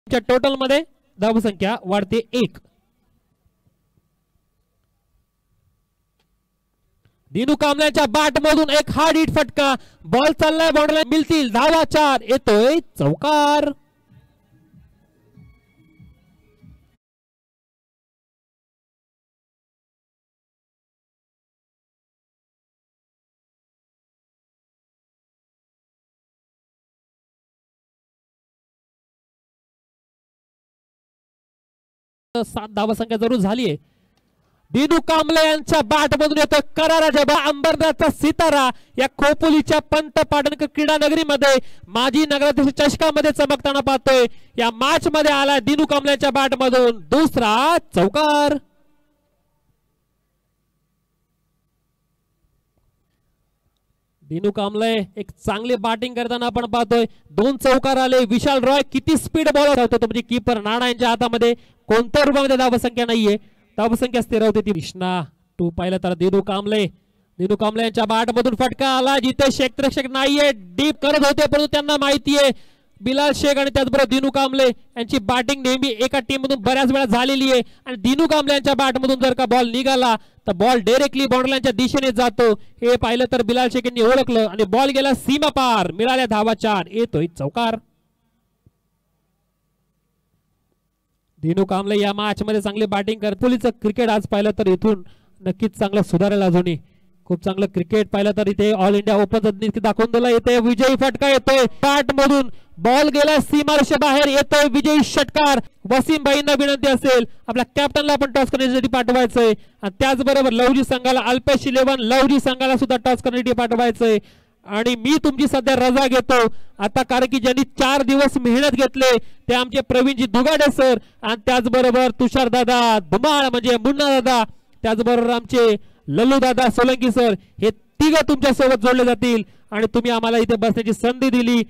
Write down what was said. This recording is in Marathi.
टोटल मध्ये धावसंख्या वाढते 1. दिनू कांबळेच्या बॅट मधून एक हार्ड हिट फटका. बॉल चाललाय बाउंड्रीला, मिळतील धावा 4. येतोय चौकार. सात धावसंख्या जरूर झालीये. दिनू कांबळे यांच्या बॅट मधून येतो करारा जबा. अंबरनाथचा सितारा या खोपोलीच्या पंत पाटणकर क्रीडा नगरीमध्ये माजी नगराध्यक्ष चषकामध्ये चमकताना पाहतोय. या मॅच मध्ये आला दिनू कांबळेच्या बॅट मधून दुसरा चौकार. दिनू कांबळे एक चांगली बॅटिंग करताना आपण पाहतोय. 2 चौकार आले. विशाल रॉय किती स्पीड बॉलर होतो तो, म्हणजे कीपर नाना यांच्या हातामध्ये कोणत्या रूपामध्ये धावसंख्या नाहीये. धावसंख्या स्थिर होती ती. कृष्णा 2 पाहिलं तर दिनू कांबळे यांच्या बॅट मधून फटका आला. जिथे क्षेत्ररक्षक नाहीये, डीप करत होते, परंतु त्यांना माहिती आहे बिलाल शेख आणि त्याचबरोबर दिनू कांबळे यांची बॅटिंग नेहमी एका टीम मधून बऱ्याच वेळा झालेली आहे. आणि दिनू कांबळे यांच्या बॅट मधून जर का बॉल निघाला तर बॉल डायरेक्टली बाउंड्रीच्या दिशेने जातो. हे पाहिलं तर बिलाल शेख यांनी ओळखलं आणि बॉल गेला सीमा पार. मिळाल्या धावा 4. येतोय चौकार. दिनू कांबळे या मॅच मध्ये चांगली बॅटिंग करत. खोपोलीचं क्रिकेट आज पाहिलं तर इथून नक्कीच चांगलं सुधारेल. अजूनही खूप चांगलं क्रिकेट पाहिलं तर इथे ऑल इंडिया ओपन दाखवून दिला. येते विजयी फटका येतोय बॅट मधून. बॉल गेला सीमारेषे बाहेर. येतोय विजयी षटकार. वसीम भाईंना विनंती असेल आपल्या कॅप्टनला पण टॉस करण्यासाठी पाठवायचंय. आणि त्याचबरोबर लवजी संघाला अल्पेश 11 लवजी संघाला सुद्धा टॉस करण्यासाठी पाठवायचंय. आणि मी तुमची सध्या रजा घेतो आता, कारण की ज्यांनी 4 दिवस मेहनत घेतले ते आमचे प्रवीणजी दुगाडे सर आणि त्याचबरोबर तुषार दादा धुमाळ म्हणजे मुन्ना दादा, त्याचबरोबर आमचे लल्लू दादा सोलंकी सर, हे तिघ तुमच्या सोबत जोडले जातील. आणि तुम्ही आम्हाला इथे बसण्याची संधी दिली